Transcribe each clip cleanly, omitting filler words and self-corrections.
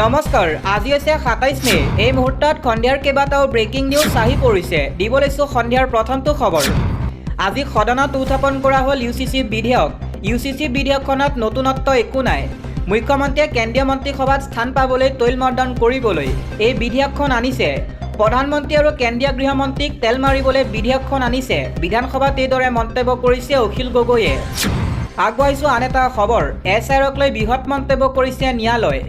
নমস্কাৰ, আজি হৈছে ২৭ মে'। এই মুহূৰ্তত সন্ধিয়াৰ কেইবাটাও ব্ৰেকিং নিউজ আহি পৰিছে। দিব লৈছোঁ সন্ধিয়াৰ প্ৰথমটো খবৰ। আজি সদনত উত্থাপন কৰা হ'ল UCC বিধেয়ক। UCC বিধেয়কখনত নতুনত্ব একো নাই। মুখ্যমন্ত্ৰীয়ে কেন্দ্ৰীয় মন্ত্ৰীসভাত স্থান পাবলৈ তৈলমৰ্দন কৰিবলৈ এই বিধেয়কখন আনিছে। প্ৰধানমন্ত্ৰী আৰু কেন্দ্ৰীয় গৃহমন্ত্ৰীক তেল মাৰিবলৈ বিধেয়কখন আনিছে। বিধানসভাত এইদৰে মন্তব্য কৰিছে অখিল গগৈয়ে। আগবঢ়াইছোঁ আন এটা খবৰ। SIRক লৈ বৃহৎ মন্তব্য কৰিছে ন্যায়ালয়।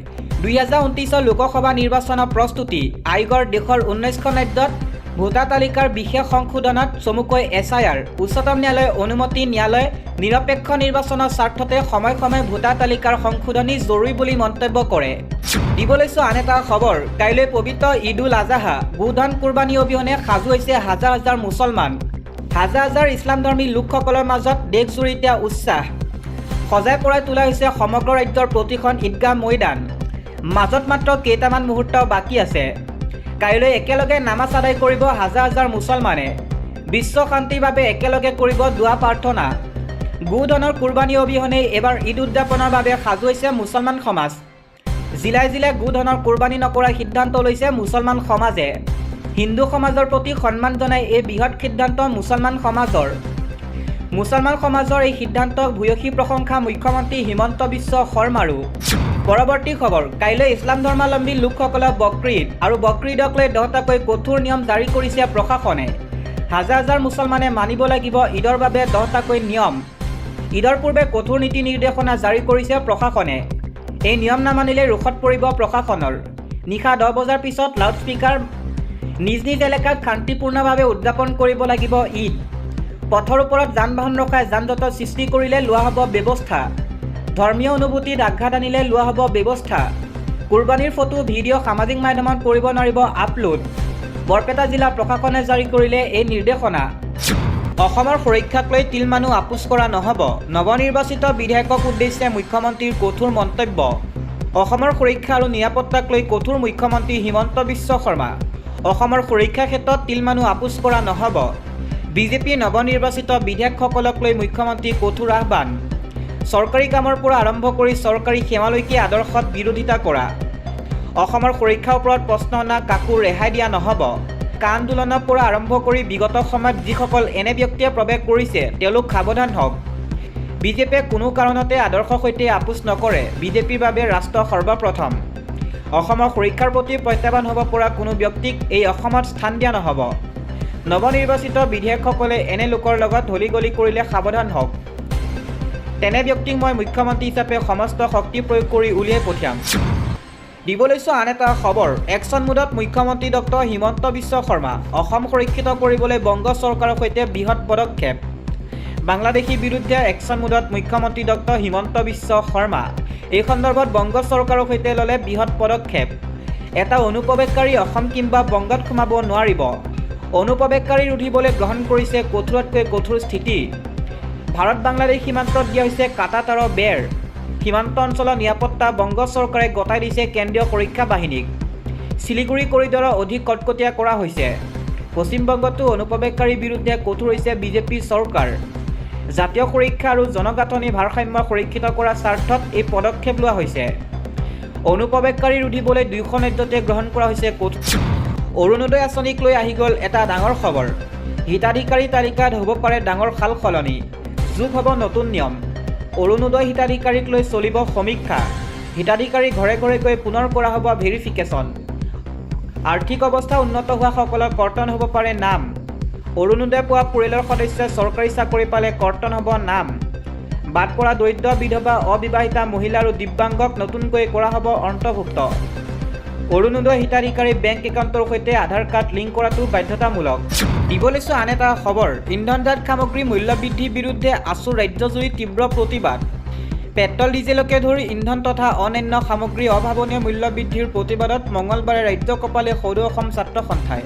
2029 লোকসভা নিৰ্বাচনৰ প্ৰস্তুতি। আয়োগৰ দেশৰ 19খন ৰাজ্যত ভোটাৰ তালিকাৰ বিশেষ সংশোধনত চমুকৈ SIR। উচ্চতম ন্যায়ালয়ৰ অনুমতি। ন্যায়ালয়ে নিৰপেক্ষ নিৰ্বাচনৰ স্বাৰ্থতে সময়ে সময়ে ভোটাৰ তালিকাৰ সংশোধনী জৰুৰী বুলি মন্তব্য কৰে। দিব লৈছোঁ আন এটা খবৰ। কাইলৈ পবিত্ৰ ঈদ-উল আজহা। গোধন কুৰবানী অবিহনে সাজু হৈছে হাজাৰ হাজাৰ মুছলমান। হাজাৰ হাজাৰ ইছলামধৰ্মী লোকসকলৰ মাজত দেশজুৰি এতিয়া উৎসাহ। সজাই পৰাই তোলা হৈছে সমগ্ৰ ৰাজ্যৰ প্ৰতিখন ঈদগাহ মৈদান। মাজত মাত্ৰ কেইটামান মুহূৰ্ত বাকী আছে। কাইলৈ একেলগে নামাজ আদায় কৰিব হাজাৰ হাজাৰ মুছলমানে। বিশ্ব শান্তিৰ বাবে একেলগে কৰিব দুৱা প্ৰাৰ্থনা। গোধনৰ কুৰবানী অবিহনে এইবাৰ ঈদ উদযাপনৰ বাবে সাজু হৈছে মুছলমান সমাজ। জিলাই জিলাই গোধনৰ কুৰবানী নকৰাৰ সিদ্ধান্ত লৈছে মুছলমান সমাজে। হিন্দু সমাজৰ প্ৰতি সন্মান জনাই এই বৃহৎ সিদ্ধান্ত মুছলমান সমাজৰ। মুছলমান সমাজৰ এই সিদ্ধান্তক ভূয়সী প্ৰশংসা মুখ্যমন্ত্ৰী হিমন্ত বিশ্ব শৰ্মাৰো। পৰৱৰ্তী খবৰ। কাইলৈ ইছলাম ধৰ্মাৱলম্বী লোকসকলক বকৰীদ আৰু বকৰীদক লৈ 10টাকৈ কঠোৰ নিয়ম জাৰি কৰিছে প্ৰশাসনে। হাজাৰ হাজাৰ মুছলমানে মানিব লাগিব ঈদৰ বাবে 10টাকৈ নিয়ম। ঈদৰ পূৰ্বে কঠোৰ নীতি নিৰ্দেশনা জাৰি কৰিছে প্ৰশাসনে। এই নিয়ম নামানিলে ৰোষত পৰিব প্ৰশাসনৰ। নিশা 10 বজাৰ পিছত লাউডস্পিকাৰ। নিজ নিজ এলেকাত শান্তিপূৰ্ণভাৱে উদযাপন কৰিব লাগিব ঈদ। পথৰ ওপৰত যান বাহন ৰখাই যান জঁটৰ সৃষ্টি কৰিলে লোৱা হ'ব ব্যৱস্থা। ধৰ্মীয় অনুভূতিত আঘাত আনিলে লোৱা হ'ব ব্যৱস্থা। কুৰবানীৰ ফটো ভিডিঅ' সামাজিক মাধ্যমত কৰিব নোৱাৰিব আপলোড। বৰপেটা জিলা প্ৰশাসনে জাৰি কৰিলে এই নিৰ্দেশনা। অসমৰ সুৰক্ষাক লৈ তিল মানুহ আপোচ কৰা নহ'ব। নৱনিৰ্বাচিত বিধায়কক উদ্দেশ্যে মুখ্যমন্ত্ৰীৰ কঠোৰ মন্তব্য। অসমৰ সুৰক্ষা আৰু নিৰাপত্তাক লৈ কঠোৰ মুখ্যমন্ত্ৰী হিমন্ত বিশ্ব শৰ্মা। অসমৰ সুৰক্ষাৰ ক্ষেত্ৰত তিল মানুহ আপোচ কৰা নহ'ব। বিজেপিৰ নৱনিৰ্বাচিত বিধায়কসকলক লৈ মুখ্যমন্ত্ৰীৰ কঠোৰ আহ্বান। চৰকাৰী কামৰ পৰা আৰম্ভ কৰি চৰকাৰী সেৱালৈকে আদৰ্শত বিৰোধিতা কৰা। অসমৰ সুৰক্ষাৰ ওপৰত প্ৰশ্ন অনা কাকো ৰেহাই দিয়া নহ'ব। কা আন্দোলনৰ পৰা আৰম্ভ কৰি বিগত সময়ত যিসকল এনে ব্যক্তিয়ে প্ৰৱেশ কৰিছে তেওঁলোক সাৱধান হওক। বিজেপিয়ে কোনো কাৰণতে আদৰ্শৰ সৈতে আপোচ নকৰে। বিজেপিৰ বাবে ৰাষ্ট্ৰ সৰ্বপ্ৰথম। অসমৰ সুৰক্ষাৰ প্ৰতি প্ৰত্যাহ্বান হ'ব পৰা কোনো ব্যক্তিক এই অসমত স্থান দিয়া নহ'ব। নৱনিৰ্বাচিত বিধায়কসকলে এনে লোকৰ লগত হলিগলি কৰিলে সাৱধান হওক। তেনে ব্যক্তিক মই মুখ্যমন্ত্ৰী হিচাপে সমস্ত শক্তি প্ৰয়োগ কৰি উলিয়াই পঠিয়াম। দিব লৈছোঁ আন এটা খবৰ। একশ্যন মুডত মুখ্যমন্ত্ৰী ডক্টৰ হিমন্ত বিশ্ব শৰ্মা। অসম সুৰক্ষিত কৰিবলৈ বংগ চৰকাৰৰ সৈতে বৃহৎ পদক্ষেপ। বাংলাদেশীৰ বিৰুদ্ধে একশ্যন মুডত মুখ্যমন্ত্ৰী ডক্টৰ হিমন্ত বিশ্ব শৰ্মা। এই সন্দৰ্ভত বংগ চৰকাৰৰ সৈতে ল'লে বৃহৎ পদক্ষেপ। এটা অনুপ্ৰৱেশকাৰী অসম কিংবা বংগত সোমাব নোৱাৰিব। অনুপ্ৰৱেশকাৰী ৰুধিবলৈ গ্ৰহণ কৰিছে কঠোৰতকৈ কঠোৰ স্থিতি। ভাৰত বাংলাদেশ সীমান্তত দিয়া হৈছে কাটা তাঁৰৰ বেৰ। সীমান্ত অঞ্চলৰ নিৰাপত্তা বংগ চৰকাৰে গতাই দিছে কেন্দ্ৰীয় সুৰক্ষা বাহিনীক। শিলিগুৰি কৰিডৰৰ অধিক কটকটীয়া কৰা হৈছে। পশ্চিমবংগতো অনুপ্ৰৱেশকাৰীৰ বিৰুদ্ধে কঠোৰ হৈছে বিজেপিৰ চৰকাৰ। জাতীয় সুৰক্ষা আৰু জনগাঁথনি ভাৰসাম্য সুৰক্ষিত কৰাৰ স্বাৰ্থত এই পদক্ষেপ লোৱা হৈছে। অনুপ্ৰৱেশকাৰী ৰুধিবলৈ 2খন ৰাজ্যতে গ্ৰহণ কৰা হৈছে কঠোৰ। অৰুণোদয় আঁচনিক লৈ আহি গ'ল এটা ডাঙৰ খবৰ। হিতাধিকাৰী তালিকাত হ'ব পাৰে ডাঙৰ সাল সলনি। যোগ হ'ব নতুন নিয়ম। অৰুণোদয় হিতাধিকাৰীক লৈ চলিব সমীক্ষা। হিতাধিকাৰী ঘৰে ঘৰে গৈ পুনৰ কৰা হ'ব ভেৰিফিকেশ্যন। আৰ্থিক অৱস্থা উন্নত হোৱাসকলৰ কৰ্তন হ'ব পাৰে নাম। অৰুণোদয় পোৱা পৰিয়ালৰ সদস্যই চৰকাৰী চাকৰি পালে কৰ্তন হ'ব নাম। বাদ পৰা দৰিদ্ৰ বিধৱা অবিবাহিতা মহিলা আৰু দিব্যাংগক নতুনকৈ কৰা হ'ব অন্তৰ্ভুক্ত। অৰুণোদয় হিতাধিকাৰী বেংক একাউণ্টৰ সৈতে আধাৰ কাৰ্ড লিংক কৰাটো বাধ্যতামূলক। দিব লৈছোঁ আন এটা খবৰ। ইন্ধনজাত সামগ্ৰীৰ মূল্যবৃদ্ধিৰ বিৰুদ্ধে আছু ৰাজ্যজুৰি তীব্ৰ প্ৰতিবাদ। পেট্ৰল ডিজেলকে ধৰি ইন্ধন তথা অন্যান্য সামগ্ৰীৰ অভাৱনীয় মূল্যবৃদ্ধিৰ প্ৰতিবাদত মঙলবাৰে ৰাজ্য কপালে সদৌ অসম ছাত্ৰ সন্থাই।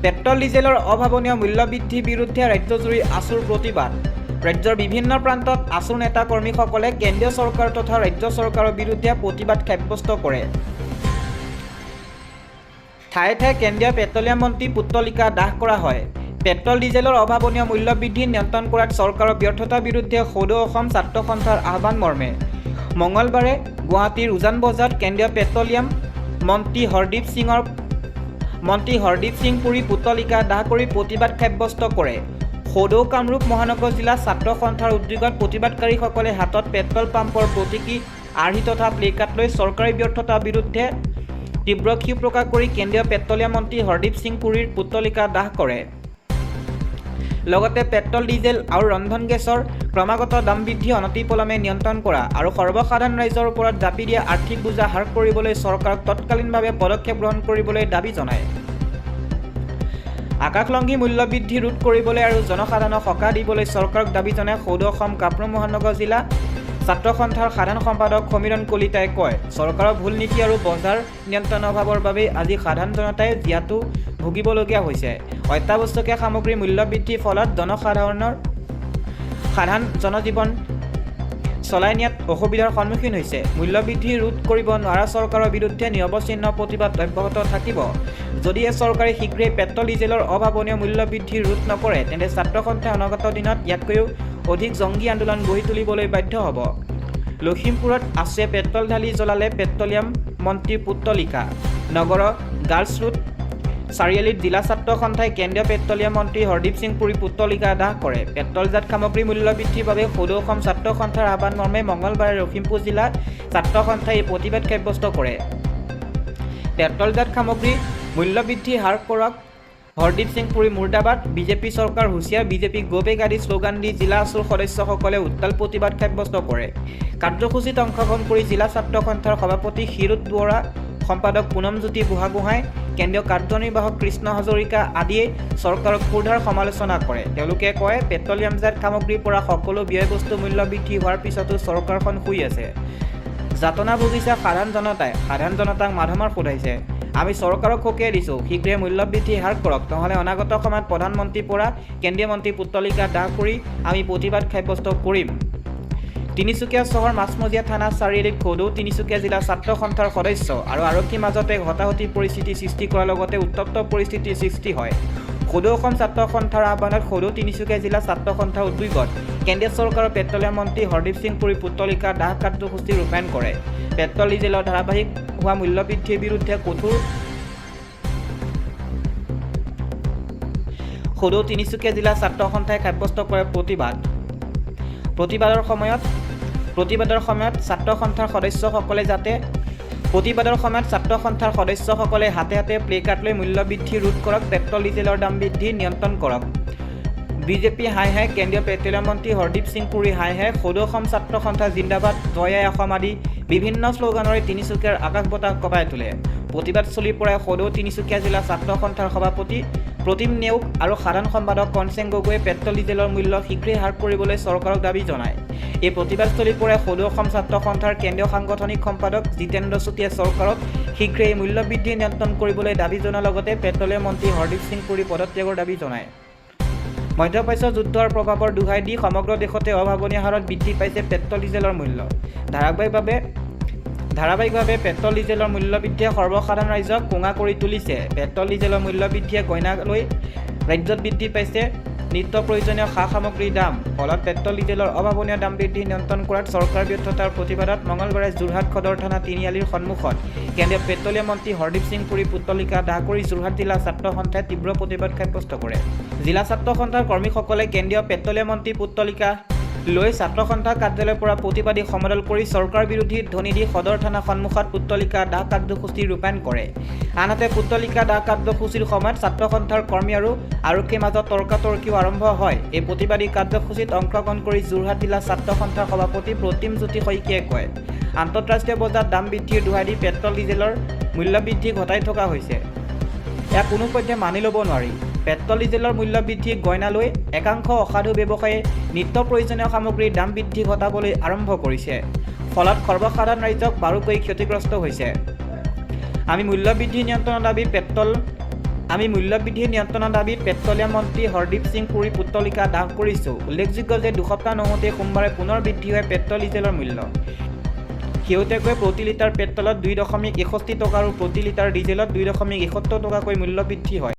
পেট্ৰল ডিজেলৰ অভাৱনীয় মূল্যবৃদ্ধিৰ বিৰুদ্ধে ৰাজ্যজুৰি আছুৰ প্ৰতিবাদ। ৰাজ্যৰ বিভিন্ন প্ৰান্তত আছুৰ নেতা কৰ্মীসকলে কেন্দ্ৰীয় চৰকাৰ তথা ৰাজ্য চৰকাৰৰ বিৰুদ্ধে প্ৰতিবাদ সাব্যস্ত কৰে। ঠায়ে ঠায়ে কেন্দ্ৰীয় পেট্ৰলিয়াম মন্ত্ৰী পুতলিকা দাহ কৰা হয়। পেট্ৰল ডিজেলৰ অভাৱনীয় মূল্যবৃদ্ধি নিয়ন্ত্ৰণ কৰাত চৰকাৰৰ ব্যৰ্থতাৰ বিৰুদ্ধে সদৌ অসম ছাত্ৰ সন্থাৰ আহ্বান মৰ্মে মঙলবাৰে গুৱাহাটীৰ উজান বজাৰত কেন্দ্ৰীয় পেট্ৰলিয়াম মন্ত্ৰী হৰদীপ সিং পুৰী পুতলিকা দাহ কৰি প্ৰতিবাদ সাব্যস্ত কৰে। সদৌ কামৰূপ মহানগৰ জিলা ছাত্ৰ সন্থাৰ উদ্যোগত প্ৰতিবাদকাৰীসকলে হাতত পেট্ৰল পাম্পৰ প্ৰতীকী আৰ্হি তথা প্লেকাৰ্ড লৈ চৰকাৰী ব্যৰ্থতাৰ বিৰুদ্ধে তীব্ৰ ক্ষোভ প্ৰকাশ কৰি কেন্দ্ৰীয় পেট্ৰলিয়াম মন্ত্ৰী হৰদীপ সিং পুৰীৰ পুতলিকা দাহ কৰে। লগতে পেট্ৰল ডিজেল আৰু ৰন্ধন গেছৰ ক্ৰমাগত দাম বৃদ্ধি অনতিপলমে নিয়ন্ত্ৰণ কৰা আৰু সৰ্বসাধাৰণ ৰাইজৰ ওপৰত জাপি দিয়া আৰ্থিক বোজা হ্ৰাস কৰিবলৈ চৰকাৰক তৎকালীনভাৱে পদক্ষেপ গ্ৰহণ কৰিবলৈ দাবী জনায়। আকাশলংঘী মূল্যবৃদ্ধি ৰোধ কৰিবলৈ আৰু জনসাধাৰণক সকাহ দিবলৈ চৰকাৰক দাবী জনাই সৌদ অসম কামৰূপ মহানগৰ জিলা ছাত্ৰ সন্থাৰ সাধাৰণ সম্পাদক সমীৰণ কলিতাই কয়, চৰকাৰৰ ভুল নীতি আৰু বজাৰ নিয়ন্ত্ৰণৰ অভাৱৰ বাবে আজি সাধাৰণ জনতাই জীয়াতু ভুগিবলগীয়া হৈছে। অত্যাৱশ্যকীয় সামগ্ৰীৰ মূল্যবৃদ্ধিৰ ফলত সাধাৰণ জনজীৱন চলাই নিয়াত অসুবিধাৰ সন্মুখীন হৈছে। মূল্যবৃদ্ধি ৰোধ কৰিব নোৱাৰা চৰকাৰৰ বিৰুদ্ধে নিৰৱচ্ছিন্ন প্ৰতিবাদ অব্যাহত থাকিব। যদিহে চৰকাৰে শীঘ্ৰেই পেট্ৰল ডিজেলৰ অভাৱনীয় মূল্যবৃদ্ধি ৰোধ নকৰে তেন্তে ছাত্ৰ সন্থাই অনাগত দিনত ইয়াতকৈও অধিক জংগী আন্দোলন গঢ়ি তুলিবলৈ বাধ্য হ'ব। লখিমপুৰত আছে পেট্ৰল ঢালি জ্বলালে পেট্ৰলিয়াম মন্ত্ৰীৰ পুতলিকা। নগৰৰ গাৰ্লছ ৰোড চাৰিআলিত জিলা ছাত্ৰ সন্থাই কেন্দ্ৰীয় পেট্ৰলিয়াম মন্ত্ৰী হৰদীপ সিং পুৰী পুতলিকা দাহ কৰে। পেট্ৰলজাত সামগ্ৰীৰ মূল্যবৃদ্ধিৰ বাবে সদৌ অসম ছাত্ৰ সন্থাৰ আহ্বান মৰ্মে মঙলবাৰে লখিমপুৰ জিলা ছাত্ৰ সন্থাই এই প্ৰতিবাদ সাব্যস্ত কৰে। পেট্ৰলজাত সামগ্ৰীৰ মূল্যবৃদ্ধি হ্ৰাস কৰক, হৰদীপ সিং পুৰী মুৰ্দাবাদ, বিজেপি চৰকাৰ হুঁচিয়াৰ, বিজেপিক গো বেক আদি শ্লোগান দি জিলা আছুৰ সদস্যসকলে উত্তাল প্ৰতিবাদ সাব্যস্ত কৰে। কাৰ্যসূচীত অংশগ্ৰহণ কৰি জিলা ছাত্ৰ সন্থাৰ সভাপতি ক্ষীৰোদ বৰা, সম্পাদক পুনমজ্যোতি বুঢ়াগোহাঁই, কেন্দ্ৰীয় কাৰ্যনিৰ্বাহক কৃষ্ণ হাজৰিকা আদিয়ে চৰকাৰক ক্ষুৰধাৰ সমালোচনা কৰে। তেওঁলোকে কয়, পেট্ৰলিয়ামজাত সামগ্ৰীৰ পৰা সকলো ব্যয়বস্তু মূল্যবৃদ্ধি হোৱাৰ পিছতো চৰকাৰখন শুই আছে। যাতনা ভুগিছে সাধাৰণ জনতাক মাধমাৰ সোধাইছে। আমি চৰকাৰক সকীয়াই দিছোঁ, শীঘ্ৰে মূল্যবৃদ্ধি হ্ৰাস কৰক, নহ'লে অনাগত সময়ত প্ৰধানমন্ত্ৰীৰ পৰা কেন্দ্ৰীয় মন্ত্ৰী পুতলিকা দাহ কৰি আমি প্ৰতিবাদ সাব্যস্ত কৰিম। তিনিচুকীয়া চহৰ মাছমজিয়া থানা চাৰিআলিত সদৌ তিনিচুকীয়া জিলা ছাত্ৰ সন্থাৰ সদস্য আৰু আৰক্ষীৰ মাজতে হতাহতি পৰিস্থিতি সৃষ্টি কৰাৰ লগতে উত্তপ্ত পৰিস্থিতিৰ সৃষ্টি হয়। সদৌ অসম ছাত্ৰ সন্থাৰ আহ্বানত সদৌ তিনিচুকীয়া জিলা ছাত্ৰ সন্থাৰ উদ্যোগত কেন্দ্ৰীয় চৰকাৰৰ পেট্ৰলিয়াম মন্ত্ৰী হৰদীপ সিং পুৰী পুতলিকা দাহ কাৰ্যসূচী ৰূপায়ণ কৰে। পেট্ৰল ডিজেলৰ ধাৰাবাহিক হোৱা মূল্যবৃদ্ধিৰ বিৰুদ্ধে কঠোৰ সদৌ তিনিচুকীয়া জিলা ছাত্ৰ সন্থাই সাব্যস্ত কৰে প্ৰতিবাদৰ সময়ত ছাত্ৰ সন্থাৰ সদস্যসকলে হাতে হাতে প্লেকাৰ্ড লৈ মূল্যবৃদ্ধি ৰোধ কৰক, পেট্ৰল ডিজেলৰ দাম বৃদ্ধি নিয়ন্ত্ৰণ কৰক। বিজেপি হাই হাই, কেন্দ্ৰীয় পেট্ৰলিয়াম মন্ত্ৰী হৰদীপ সিং পুৰী হাই হাই, সদৌ অসম ছাত্ৰ সন্থা জিন্দাবাদ, জয় আই অসম আদি বিভিন্ন শ্লোগানেৰে তিনিচুকীয়াৰ আকাশ বতাহ কঁপাই তোলে। প্ৰতিবাদস্থলীৰ পৰাই সদৌ তিনিচুকীয়া জিলা ছাত্ৰ সন্থাৰ সভাপতি প্ৰতিম নেওগ আৰু সাধাৰণ সম্পাদক কনচেং গগৈয়ে পেট্ৰল ডিজেলৰ মূল্য শীঘ্ৰেই হ্ৰাস কৰিবলৈ চৰকাৰক দাবী জনায়। এই প্ৰতিবাদস্থলীৰ পৰাই সদৌ অসম ছাত্ৰ সন্থাৰ কেন্দ্ৰীয় সাংগঠনিক সম্পাদক জিতেন্দ্ৰ চুতীয়াই চৰকাৰক শীঘ্ৰেই এই মূল্যবৃদ্ধি নিয়ন্ত্ৰণ কৰিবলৈ দাবী জনোৱাৰ লগতে পেট্ৰলিয়াম মন্ত্ৰী হৰদীপ সিং পুৰী পদত্যাগৰ দাবী জনায়। মধ্যপ্ৰাচ্য যুদ্ধৰ প্ৰভাৱৰ দোহাই দি সমগ্ৰ দেশতে অভাৱনীয় হাৰত বৃদ্ধি পাইছে পেট্ৰল ডিজেলৰ মূল্য। ধাৰাবাহিকভাৱে পেট্ৰল ডিজেলৰ মূল্যবৃদ্ধিয়ে সৰ্বসাধাৰণ ৰাইজক কোঙা কৰি তুলিছে। পেট্ৰল ডিজেলৰ মূল্যবৃদ্ধিয়ে গইনা লৈ ৰাজ্যত বৃদ্ধি পাইছে নিত্য প্ৰয়োজনীয় সা সামগ্ৰীৰ দাম। ফলত পেট্ৰল ডিজেলৰ অভাৱনীয় দাম বৃদ্ধি নিয়ন্ত্ৰণ কৰাত চৰকাৰ ব্যৰ্থতাৰ প্ৰতিবাদত মঙলবাৰে যোৰহাট সদৰ থানা তিনিআলিৰ সন্মুখত কেন্দ্ৰীয় পেট্ৰলিয়াম মন্ত্ৰী হৰদীপ সিং পুৰী পুতলিকা দাহ কৰি যোৰহাট জিলা ছাত্ৰ সন্থাই তীব্ৰ প্ৰতিবাদ সাব্যস্ত কৰে। জিলা ছাত্ৰ সন্থাৰ কৰ্মীসকলে কেন্দ্ৰীয় পেট্ৰলিয়াম মন্ত্ৰী পুতলিকা লৈ ছাত্ৰ সন্থা কাৰ্যালয়ৰ পৰা প্ৰতিবাদী সমদল কৰি চৰকাৰ বিৰোধী ধ্বনি দি সদৰ থানা সন্মুখত পুতলিকা দাহ কাৰ্যসূচী ৰূপায়ণ কৰে। আনহাতে পুতলিকা দাহ কাৰ্যসূচীৰ সময়ত ছাত্ৰ সন্থাৰ কৰ্মী আৰু আৰক্ষীৰ মাজত তৰ্কাতৰ্কিও আৰম্ভ হয়। এই প্ৰতিবাদী কাৰ্যসূচীত অংশগ্ৰহণ কৰি যোৰহাট জিলা ছাত্ৰ সন্থাৰ সভাপতি প্ৰতিমজ্যোতি শইকীয়াই কয়, আন্তঃৰাষ্ট্ৰীয় বজাৰত দাম বৃদ্ধিৰ দোহাই দি পেট্ৰল ডিজেলৰ মূল্যবৃদ্ধি ঘটাই থকা হৈছে। ইয়াক কোনোপধ্যে মানি ল'ব নোৱাৰি। পেট্ৰল ডিজেলৰ মূল্যবৃদ্ধি গইনা লৈ একাংশ অসাধু ব্যৱসায়ীয়ে নিত্য প্ৰয়োজনীয় সামগ্ৰীৰ দাম বৃদ্ধি ঘটাবলৈ আৰম্ভ কৰিছে। ফলত সৰ্বসাধাৰণ ৰাইজক বাৰুকৈ ক্ষতিগ্ৰস্ত হৈছে। আমি মূল্যবৃদ্ধি নিয়ন্ত্ৰণৰ দাবীত পেট্ৰলিয়াম মন্ত্ৰী হৰদীপ সিং পুৰী পুতলিকা দাহ কৰিছোঁ। উল্লেখযোগ্য যে দুসপ্তাহ নহওঁতেই সোমবাৰে পুনৰ বৃদ্ধি হয় পেট্ৰল ডিজেলৰ মূল্য। শেহতীয়াকৈ প্ৰতি লিটাৰ পেট্ৰলত 2.61 টকা আৰু প্ৰতি লিটাৰ ডিজেলত 2.71 টকাকৈ মূল্য বৃদ্ধি হয়।